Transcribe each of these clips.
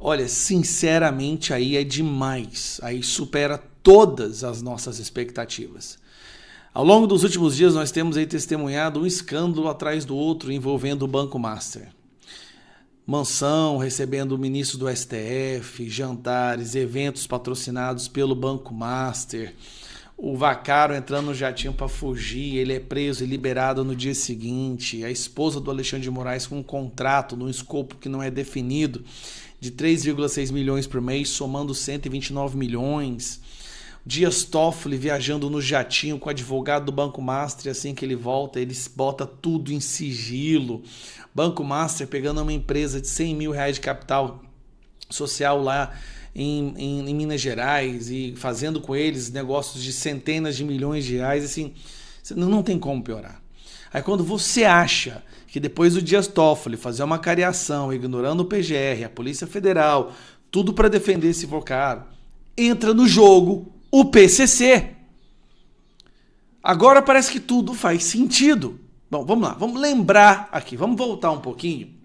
Olha, sinceramente, aí é demais. Aí supera todas as nossas expectativas. Ao longo dos últimos dias, nós temos aí testemunhado um escândalo atrás do outro envolvendo o Banco Master. Mansão recebendo o ministro do STF, jantares, eventos patrocinados pelo Banco Master. O Vaccaro entrando no jatinho para fugir, ele é preso e liberado no dia seguinte. A esposa do Alexandre de Moraes com um contrato num escopo que não é definido de 3,6 milhões por mês, somando 129 milhões. Dias Toffoli viajando no jatinho com o advogado do Banco Master, e assim que ele volta, eles botam tudo em sigilo. Banco Master pegando uma empresa de 100 mil reais de capital social lá em Minas Gerais e fazendo com eles negócios de centenas de milhões de reais, assim, não tem como piorar. Aí quando você acha que depois do Dias Toffoli fazer uma cariação, ignorando o PGR, a Polícia Federal, tudo para defender esse Vaccaro, entra no jogo o PCC. Agora parece que tudo faz sentido. Bom, vamos lá, vamos lembrar aqui, vamos voltar um pouquinho.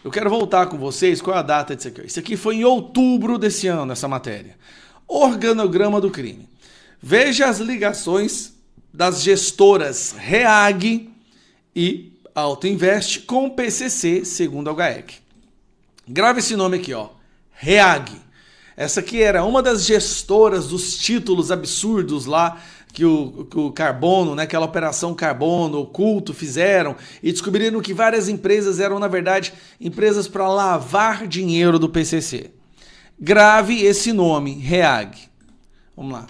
Eu quero voltar com vocês, qual é a data disso aqui? Isso aqui foi em outubro desse ano, essa matéria. Organograma do crime. Veja as ligações das gestoras REAG e Autoinvest com o PCC, segundo a GAEC. Grave esse nome aqui, ó, REAG. Essa aqui era uma das gestoras dos títulos absurdos lá que o Carbono, né, aquela operação Carbono, Oculto, fizeram e descobriram que várias empresas eram, na verdade, empresas para lavar dinheiro do PCC. Grave esse nome, REAG. Vamos lá.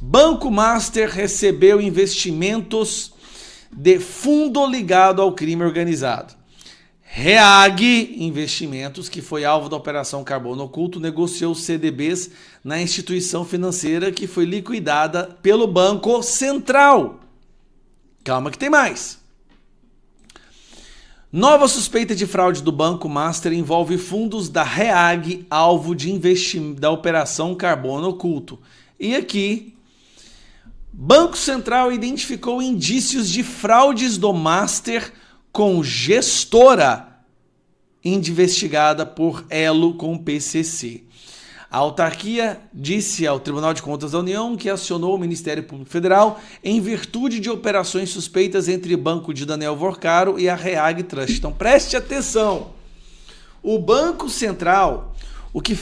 Banco Master recebeu investimentos de fundo ligado ao crime organizado. REAG Investimentos, que foi alvo da Operação Carbono Oculto, negociou CDBs na instituição financeira que foi liquidada pelo Banco Central. Calma que tem mais. Nova suspeita de fraude do Banco Master envolve fundos da REAG, alvo de investimento da Operação Carbono Oculto. E aqui, Banco Central identificou indícios de fraudes do Master com gestora investigada por elo com o PCC. A autarquia disse ao Tribunal de Contas da União que acionou o Ministério Público Federal em virtude de operações suspeitas entre o Banco de Daniel Vaccaro e a REAG Trust. Então preste atenção. O Banco Central, o que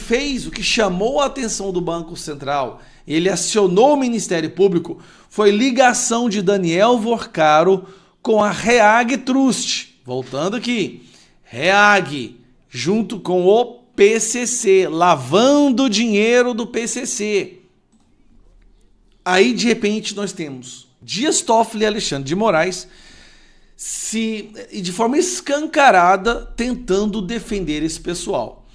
chamou a atenção do Banco Central, ele acionou o Ministério Público, foi ligação de Daniel Vaccaro com a REAG Trust. Voltando aqui, REAG, junto com o PCC, lavando dinheiro do PCC. Aí, de repente, nós temos Dias Toffoli e Alexandre de Moraes e de forma escancarada tentando defender esse pessoal.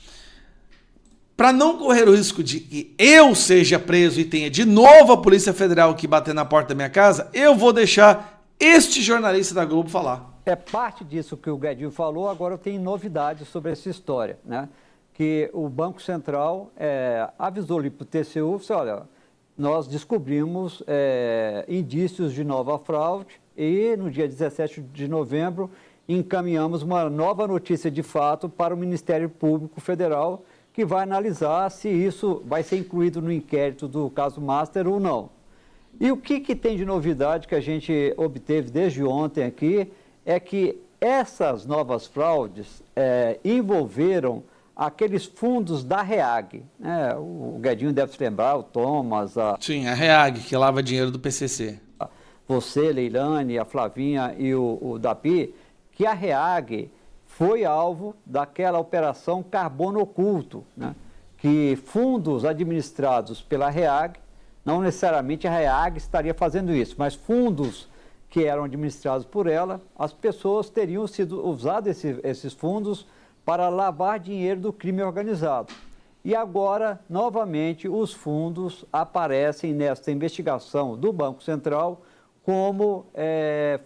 Para não correr o risco de que eu seja preso e tenha de novo a Polícia Federal que bater na porta da minha casa, eu vou deixar este jornalista da Globo falar. É parte disso que o Guedinho falou. Agora eu tenho novidades sobre essa história, né? Que o Banco Central avisou ali para o TCU, disse, olha, nós descobrimos indícios de nova fraude e no dia 17 de novembro encaminhamos uma nova notícia de fato para o Ministério Público Federal, que vai analisar se isso vai ser incluído no inquérito do caso Master ou não. E o que tem de novidade que a gente obteve desde ontem aqui é que essas novas fraudes envolveram aqueles fundos da REAG. Né? O Guedinho deve se lembrar, o Thomas... Sim, a REAG, que lava dinheiro do PCC. Você, Leilane, a Flavinha e o Dapi, que a REAG foi alvo daquela operação Carbono Oculto, né? Que fundos administrados pela REAG, não necessariamente a REAG estaria fazendo isso, mas fundos que eram administrados por ela, as pessoas teriam sido usados esses fundos para lavar dinheiro do crime organizado. E agora, novamente, os fundos aparecem nesta investigação do Banco Central como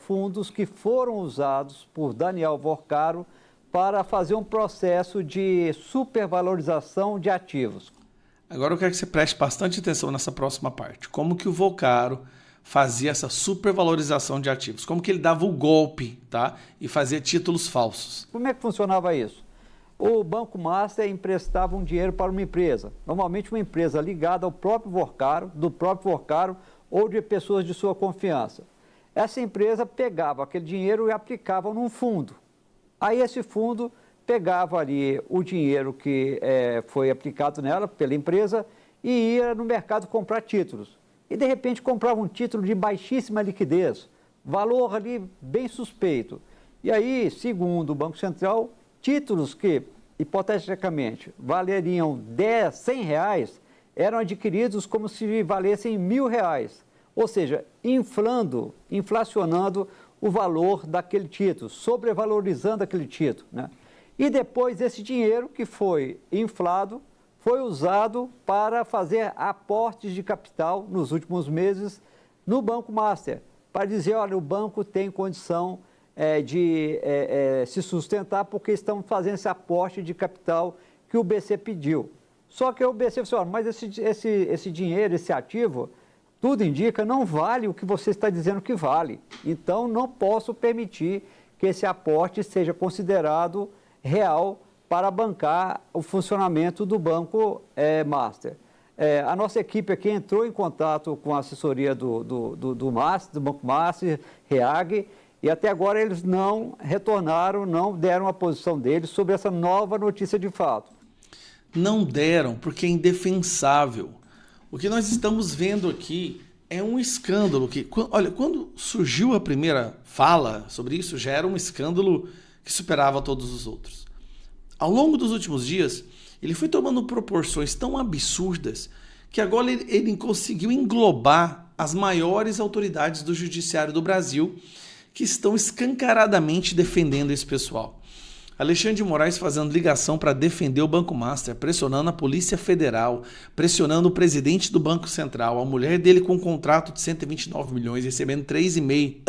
fundos que foram usados por Daniel Vaccaro para fazer um processo de supervalorização de ativos. Agora eu quero que você preste bastante atenção nessa próxima parte. Como que o Vaccaro fazia essa supervalorização de ativos? Como que ele dava o golpe, tá? E fazia títulos falsos? Como é que funcionava isso? O Banco Master emprestava um dinheiro para uma empresa, normalmente uma empresa ligada ao próprio Vorcaro, do próprio Vorcaro ou de pessoas de sua confiança. Essa empresa pegava aquele dinheiro e aplicava num fundo. Aí esse fundo pegava ali o dinheiro que foi aplicado nela pela empresa e ia no mercado comprar títulos. E de repente comprava um título de baixíssima liquidez, valor ali bem suspeito. E aí, segundo o Banco Central, títulos que, hipoteticamente, valeriam 10, 100 reais, eram adquiridos como se valessem R$1.000. Ou seja, inflacionando o valor daquele título, sobrevalorizando aquele título, né? E depois esse dinheiro que foi inflado, foi usado para fazer aportes de capital nos últimos meses no Banco Master, para dizer, olha, o banco tem condição de se sustentar porque estão fazendo esse aporte de capital que o BC pediu. Só que o BC falou, mas esse dinheiro, esse ativo, tudo indica, não vale o que você está dizendo que vale. Então, não posso permitir que esse aporte seja considerado real para bancar o funcionamento do Banco Master. A nossa equipe aqui entrou em contato com a assessoria do Master, do Banco Master, REAG, e até agora eles não retornaram, não deram a posição deles sobre essa nova notícia de fato. Não deram, porque é indefensável. O que nós estamos vendo aqui é um escândalo que, olha, quando surgiu a primeira fala sobre isso, já era um escândalo que superava todos os outros. Ao longo dos últimos dias, ele foi tomando proporções tão absurdas que agora ele conseguiu englobar as maiores autoridades do judiciário do Brasil que estão escancaradamente defendendo esse pessoal. Alexandre de Moraes fazendo ligação para defender o Banco Master, pressionando a Polícia Federal, pressionando o presidente do Banco Central, a mulher dele com um contrato de 129 milhões, recebendo 3,5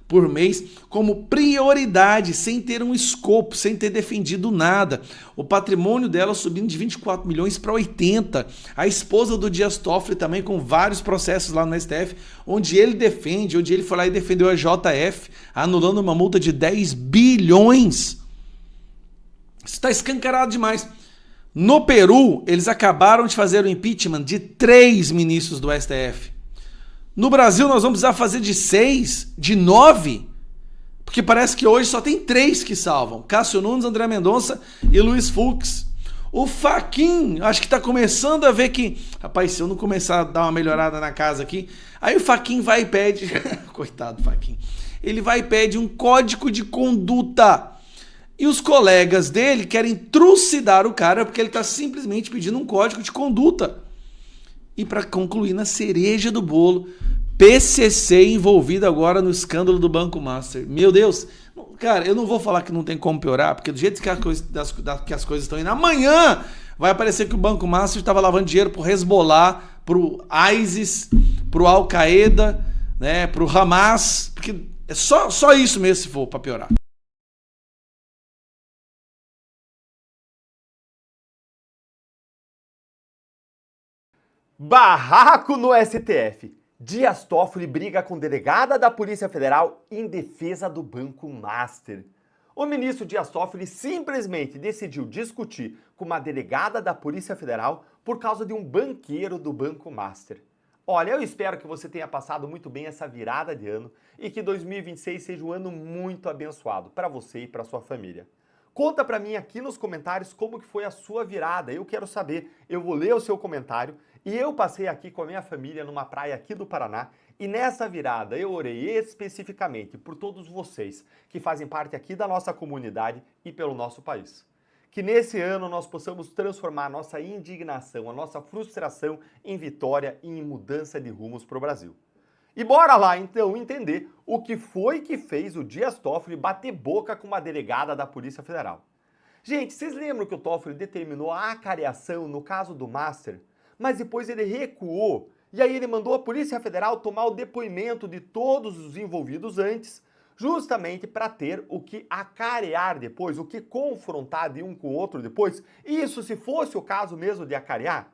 por mês, como prioridade, sem ter um escopo, sem ter defendido nada. O patrimônio dela subindo de 24 milhões para 80. A esposa do Dias Toffoli também com vários processos lá no STF, onde ele defende, onde ele foi lá e defendeu a JF, anulando uma multa de 10 bilhões. Isso está escancarado demais. No Peru, eles acabaram de fazer o impeachment de 3 ministros do STF. No Brasil, nós vamos precisar fazer de 6, de 9, porque parece que hoje só tem 3 que salvam. Cássio Nunes, André Mendonça e Luiz Fux. O Fachin, acho que está começando a ver que... Rapaz, se eu não começar a dar uma melhorada na casa aqui... Aí o Fachin vai e pede... Coitado do Fachin. Ele vai e pede um código de conduta. E os colegas dele querem trucidar o cara porque ele está simplesmente pedindo um código de conduta. E para concluir, na cereja do bolo, PCC envolvido agora no escândalo do Banco Master. Meu Deus, cara, eu não vou falar que não tem como piorar, porque do jeito que as coisas estão indo, amanhã vai aparecer que o Banco Master estava lavando dinheiro pro Hezbollah, pro ISIS, pro Al-Qaeda, né, pro Hamas, porque é só isso mesmo se for para piorar. Barraco no STF. Dias Toffoli briga com delegada da Polícia Federal em defesa do Banco Master. O ministro Dias Toffoli simplesmente decidiu discutir com uma delegada da Polícia Federal por causa de um banqueiro do Banco Master. Olha, eu espero que você tenha passado muito bem essa virada de ano e que 2026 seja um ano muito abençoado para você e para sua família. Conta pra mim aqui nos comentários como que foi a sua virada, eu quero saber, eu vou ler o seu comentário. E eu passei aqui com a minha família numa praia aqui do Paraná e nessa virada eu orei especificamente por todos vocês que fazem parte aqui da nossa comunidade e pelo nosso país. Que nesse ano nós possamos transformar a nossa indignação, a nossa frustração em vitória e em mudança de rumos para o Brasil. E bora lá então entender o que foi que fez o Dias Toffoli bater boca com uma delegada da Polícia Federal. Gente, vocês lembram que o Toffoli determinou a acareação no caso do Master? Mas depois ele recuou, e aí ele mandou a Polícia Federal tomar o depoimento de todos os envolvidos antes, justamente para ter o que acarear depois, o que confrontar de um com o outro depois, isso se fosse o caso mesmo de acarear.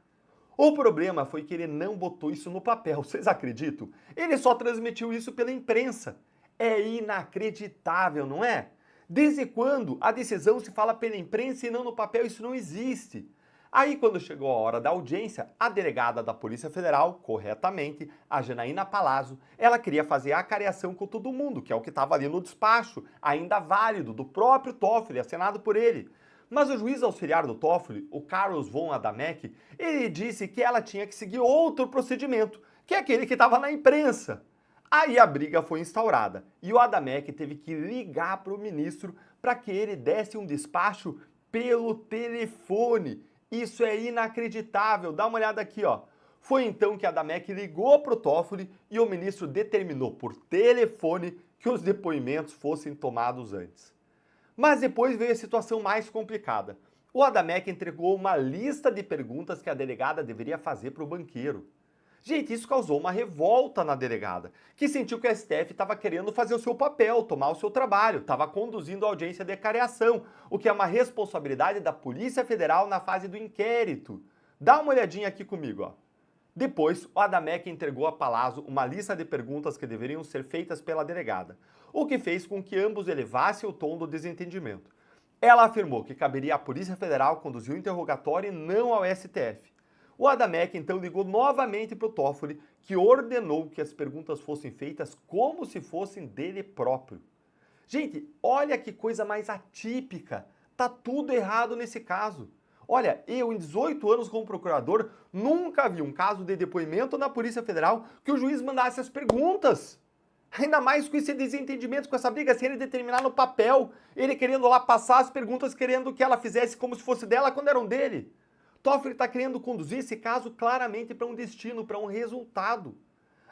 O problema foi que ele não botou isso no papel, vocês acreditam? Ele só transmitiu isso pela imprensa. É inacreditável, não é? Desde quando a decisão se fala pela imprensa e não no papel? Isso não existe. Aí, quando chegou a hora da audiência, a delegada da Polícia Federal, corretamente, a Janaína Palazzo, ela queria fazer a acariação com todo mundo, que é o que estava ali no despacho, ainda válido, do próprio Toffoli, assinado por ele. Mas o juiz auxiliar do Toffoli, o Carlos von Adamek, ele disse que ela tinha que seguir outro procedimento, que é aquele que estava na imprensa. Aí a briga foi instaurada e o Adamek teve que ligar para o ministro para que ele desse um despacho pelo telefone. Isso é inacreditável, dá uma olhada aqui, ó. Foi então que a Adamek ligou para o Toffoli e o ministro determinou por telefone que os depoimentos fossem tomados antes. Mas depois veio a situação mais complicada. O Adamek entregou uma lista de perguntas que a delegada deveria fazer para o banqueiro. Gente, isso causou uma revolta na delegada, que sentiu que a STF estava querendo fazer o seu papel, tomar o seu trabalho, estava conduzindo a audiência de acariação, o que é uma responsabilidade da Polícia Federal na fase do inquérito. Dá uma olhadinha aqui comigo, ó. Depois, o Adamek entregou a Palazzo uma lista de perguntas que deveriam ser feitas pela delegada, o que fez com que ambos elevassem o tom do desentendimento. Ela afirmou que caberia à Polícia Federal conduzir o interrogatório e não ao STF. O Adamek então ligou novamente para o Toffoli, que ordenou que as perguntas fossem feitas como se fossem dele próprio. Gente, olha que coisa mais atípica. Tá tudo errado nesse caso. Olha, eu em 18 anos como procurador nunca vi um caso de depoimento na Polícia Federal que o juiz mandasse as perguntas. Ainda mais com esse desentendimento, com essa briga, sem ele determinar no papel, ele querendo lá passar as perguntas, querendo que ela fizesse como se fosse dela quando eram dele. Toffoli está querendo conduzir esse caso claramente para um destino, para um resultado.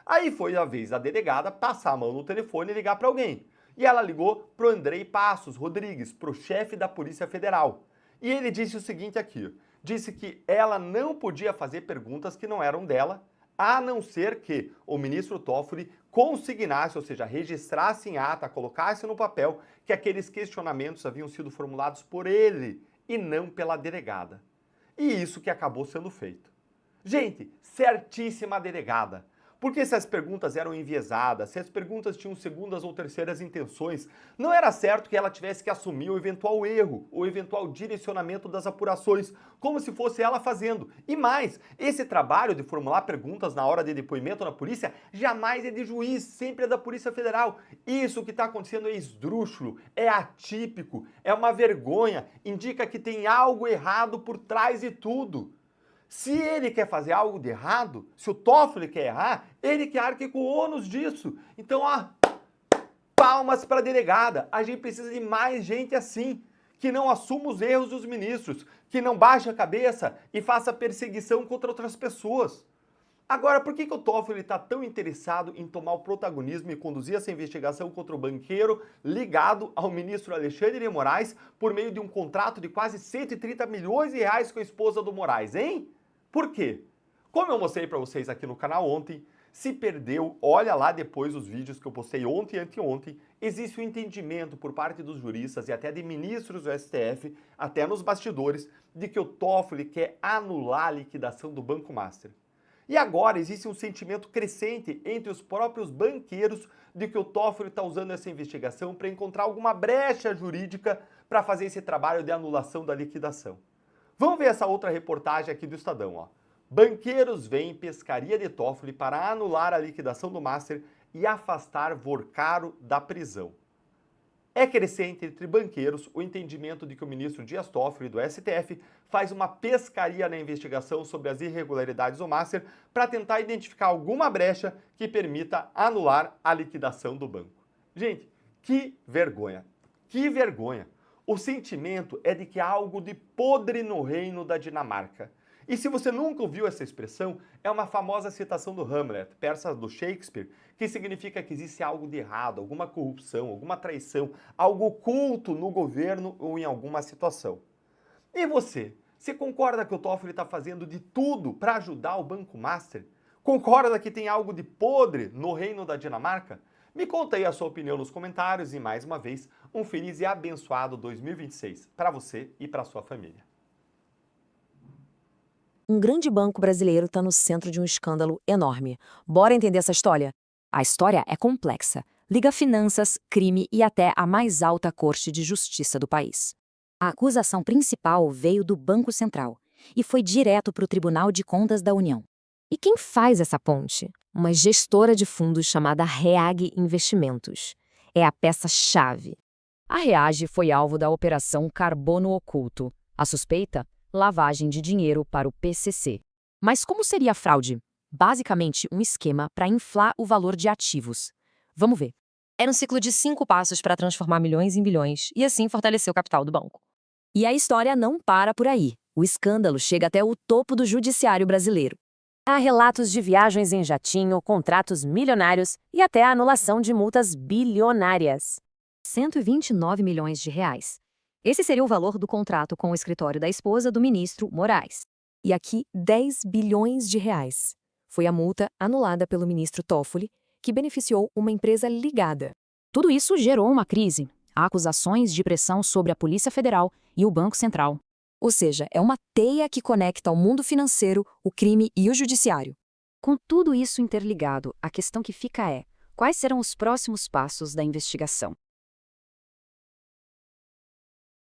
Aí foi a vez da delegada passar a mão no telefone e ligar para alguém. E ela ligou para o Andrei Passos Rodrigues, para o chefe da Polícia Federal. E ele disse o seguinte aqui, disse que ela não podia fazer perguntas que não eram dela, a não ser que o ministro Toffoli consignasse, ou seja, registrasse em ata, colocasse no papel que aqueles questionamentos haviam sido formulados por ele e não pela delegada. E isso que acabou sendo feito. Gente, certíssima delegada. Porque se as perguntas eram enviesadas, se as perguntas tinham segundas ou terceiras intenções, não era certo que ela tivesse que assumir o eventual erro, o eventual direcionamento das apurações, como se fosse ela fazendo. E mais, esse trabalho de formular perguntas na hora de depoimento na polícia jamais é de juiz, sempre é da Polícia Federal. Isso que está acontecendo é esdrúxulo, é atípico, é uma vergonha, indica que tem algo errado por trás de tudo. Se ele quer fazer algo de errado, se o Toffoli quer errar, ele que arque com o ônus disso. Então, ó, palmas para a delegada. A gente precisa de mais gente assim, que não assuma os erros dos ministros, que não baixe a cabeça e faça perseguição contra outras pessoas. Agora, por que o Toffoli está tão interessado em tomar o protagonismo e conduzir essa investigação contra o banqueiro ligado ao ministro Alexandre de Moraes por meio de um contrato de quase 130 milhões de reais com a esposa do Moraes, hein? Por quê? Como eu mostrei para vocês aqui no canal ontem, se perdeu, olha lá depois os vídeos que eu postei ontem e anteontem, existe um entendimento por parte dos juristas e até de ministros do STF, até nos bastidores, de que o Toffoli quer anular a liquidação do Banco Master. E agora existe um sentimento crescente entre os próprios banqueiros de que o Toffoli está usando essa investigação para encontrar alguma brecha jurídica para fazer esse trabalho de anulação da liquidação. Vamos ver essa outra reportagem aqui do Estadão, ó. Banqueiros veem pescaria de Toffoli para anular a liquidação do Master e afastar Vorcaro da prisão. É crescente entre banqueiros o entendimento de que o ministro Dias Toffoli, do STF, faz uma pescaria na investigação sobre as irregularidades do Master para tentar identificar alguma brecha que permita anular a liquidação do banco. Gente, que vergonha! Que vergonha! O sentimento é de que há algo de podre no reino da Dinamarca. E se você nunca ouviu essa expressão, é uma famosa citação do Hamlet, peça do Shakespeare, que significa que existe algo de errado, alguma corrupção, alguma traição, algo oculto no governo ou em alguma situação. E você concorda que o Toffoli está fazendo de tudo para ajudar o Banco Master? Concorda que tem algo de podre no reino da Dinamarca? Me conta aí a sua opinião nos comentários e, mais uma vez, um feliz e abençoado 2026 para você e para sua família. Um grande banco brasileiro está no centro de um escândalo enorme. Bora entender essa história? A história é complexa. liga finanças, crime e até a mais alta corte de justiça do país. A acusação principal veio do Banco Central e foi direto para o Tribunal de Contas da União. E quem faz essa ponte? Uma gestora de fundos chamada REAG Investimentos. É a peça-chave. A REAG foi alvo da Operação Carbono Oculto. A suspeita? Lavagem de dinheiro para o PCC. Mas como seria a fraude? Basicamente, um esquema para inflar o valor de ativos. Vamos ver. Era um ciclo de 5 passos para transformar milhões em bilhões e assim fortalecer o capital do banco. E a história não para por aí. O escândalo chega até o topo do judiciário brasileiro. Há relatos de viagens em jatinho, contratos milionários e até a anulação de multas bilionárias. 129 milhões de reais. Esse seria o valor do contrato com o escritório da esposa do ministro Moraes. E aqui, 10 bilhões de reais. Foi a multa anulada pelo ministro Toffoli, que beneficiou uma empresa ligada. Tudo isso gerou uma crise. Há acusações de pressão sobre a Polícia Federal e o Banco Central. Ou seja, é uma teia que conecta o mundo financeiro, o crime e o judiciário. Com tudo isso interligado, a questão que fica é: quais serão os próximos passos da investigação?